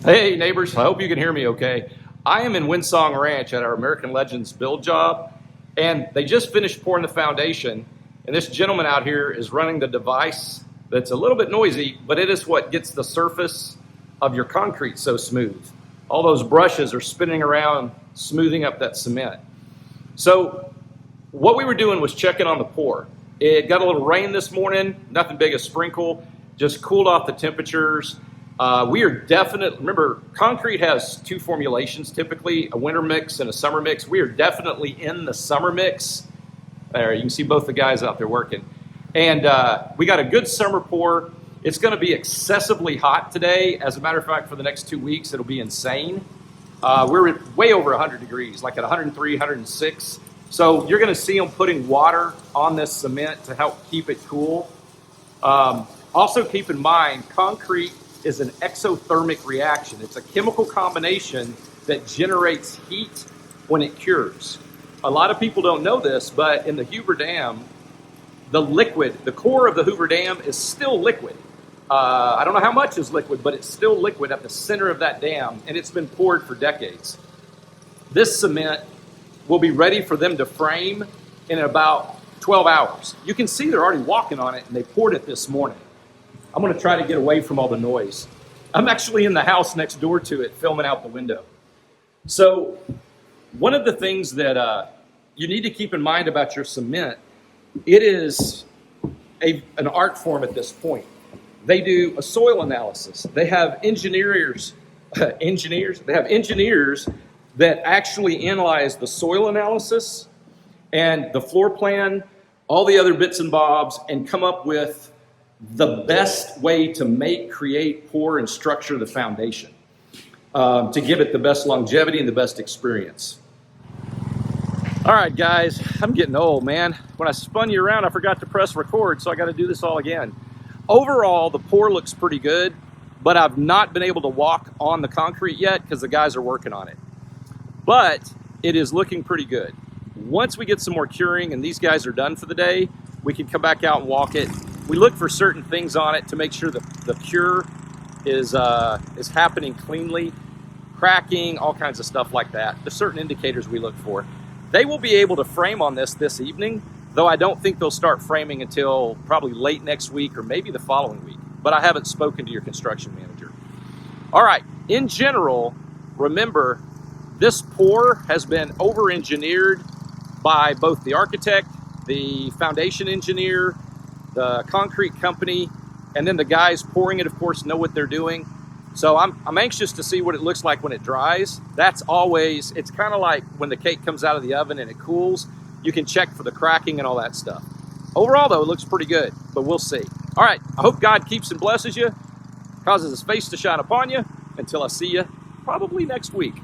Hey neighbors, I hope you can hear me okay. I am in Windsong Ranch at our American Legends build job, and they just finished pouring the foundation, and this gentleman out here is running the device that's a little bit noisy, but it is what gets the surface of your concrete so smooth. All those brushes are spinning around, smoothing up that cement. So what we were doing was checking on the pour. It got a little rain this morning, nothing big, a sprinkle, just cooled off the temperatures. We are definitely, remember, concrete has two formulations typically, a winter mix and a summer mix. We are definitely in the summer mix. There, you can see both the guys out there working. And we got a good summer pour. It's going to be excessively hot today. As a matter of fact, for the next 2 weeks, it'll be insane. We're way over 100 degrees, like at 103, 106. So you're going to see them putting water on this cement to help keep it cool. Also keep in mind, concrete is an exothermic reaction. It's a chemical combination that generates heat when it cures. A lot of people don't know this, but in the Hoover Dam, the liquid, the core of the Hoover Dam is still liquid. I don't know how much is liquid, but it's still liquid at the center of that dam, and it's been poured for decades. This cement will be ready for them to frame in about 12 hours. You can see they're already walking on it, and they poured it this morning. I'm going to try to get away from all the noise. I'm actually in the house next door to it, filming out the window. So one of the things that you need to keep in mind about your cement, it is an art form at this point. They do a soil analysis. They have engineers that actually analyze the soil analysis and the floor plan, all the other bits and bobs, and come up with the best way to make, create, pour, and structure the foundation to give it the best longevity and the best experience. All right, guys, I'm getting old, man. When I spun you around, I forgot to press record, so I got to do this all again. Overall, the pour looks pretty good, but I've not been able to walk on the concrete yet because the guys are working on it. But it is looking pretty good. Once we get some more curing and these guys are done for the day, we can come back out and walk it. We look for certain things on it to make sure that the cure is happening cleanly, cracking, all kinds of stuff like that. There's certain indicators we look for. They will be able to frame on this evening, though I don't think they'll start framing until probably late next week or maybe the following week. But I haven't spoken to your construction manager. All right, in general, remember, this pour has been over-engineered by both the architect, the foundation engineer, the concrete company, and then the guys pouring it, of course, know what they're doing. So I'm anxious to see what it looks like when it dries. That's always, it's kind of like when the cake comes out of the oven and it cools, you can check for the cracking and all that stuff. Overall, though, it looks pretty good, but we'll see. All right, I hope God keeps and blesses you, causes his face to shine upon you, until I see you probably next week.